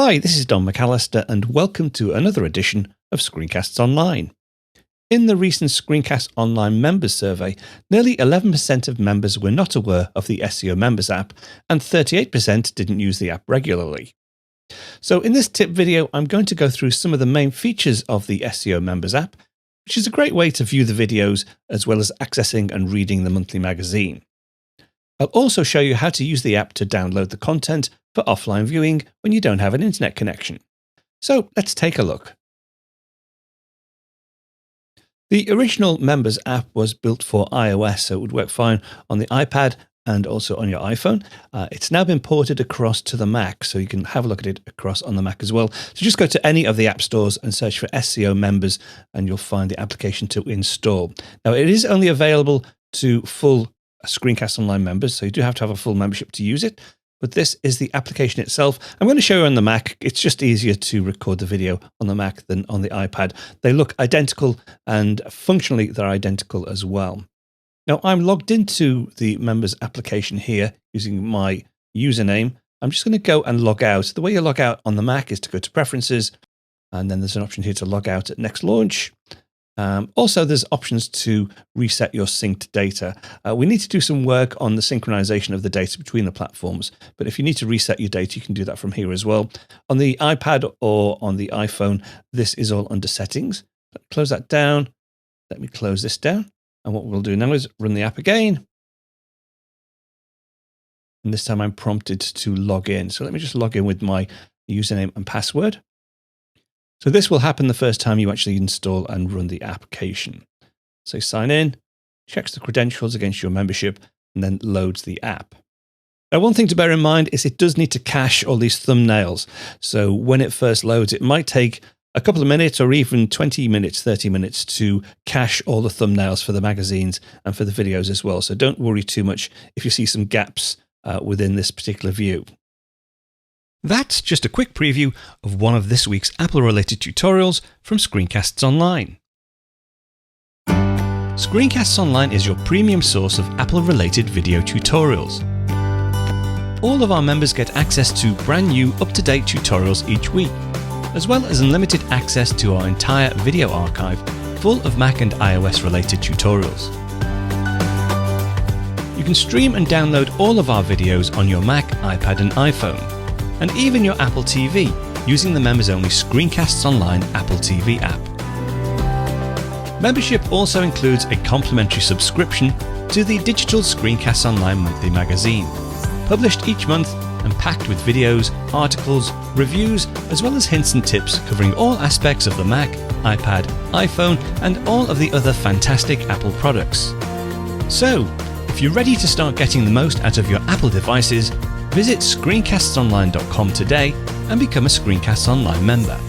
Hi, this is Don McAllister and welcome to another edition of Screencasts Online. In the recent Screencast Online members survey, nearly 11% of members were not aware of the SCO Members App and 38% didn't use the app regularly. So in this tip video, I'm going to go through some of the main features of the SCO Members App, which is a great way to view the videos as well as accessing and reading the monthly magazine. I'll also show you how to use the app to download the content for offline viewing when you don't have an internet connection. So let's take a look. The original Members app was built for iOS, so it would work fine on the iPad and also on your iPhone. It's now been ported across to the Mac, so you can have a look at it across on the Mac as well. So just go to any of the app stores and search for SCO Members and you'll find the application to install. Now it is only available to full Screencast Online members, so you do have to have a full membership to use it. But this is the application itself. I'm going to show you on the Mac. It's just easier to record the video on the Mac than on the iPad. They look identical and functionally they're identical as well. Now I'm logged into the members application here using my username. I'm just going to go and log out. The way you log out on the Mac is to go to Preferences, and then there's an option here to log out at next launch. Also, there's options to reset your synced data. We need to do some work on the synchronization of the data between the platforms, but if you need to reset your data, you can do that from here as well. On the iPad or on the iPhone, this is all under settings. Close that down. Let me close this down. And what we'll do now is run the app again. And this time I'm prompted to log in. So let me just log in with my username and password. So this will happen the first time you actually install and run the application. So sign in, checks the credentials against your membership, and then loads the app. Now, one thing to bear in mind is it does need to cache all these thumbnails. So when it first loads, it might take a couple of minutes or even 20 minutes, 30 minutes to cache all the thumbnails for the magazines and for the videos as well. So don't worry too much if you see some gaps within this particular view. That's just a quick preview of one of this week's Apple-related tutorials from Screencasts Online. Screencasts Online is your premium source of Apple-related video tutorials. All of our members get access to brand new, up-to-date tutorials each week, as well as unlimited access to our entire video archive full of Mac and iOS-related tutorials. You can stream and download all of our videos on your Mac, iPad and iPhone, and even your Apple TV using the members-only Screencasts Online Apple TV app. Membership also includes a complimentary subscription to the digital Screencasts Online monthly magazine, published each month and packed with videos, articles, reviews, as well as hints and tips covering all aspects of the Mac, iPad, iPhone, and all of the other fantastic Apple products. So, if you're ready to start getting the most out of your Apple devices, visit screencastsonline.com today and become a Screencasts Online member.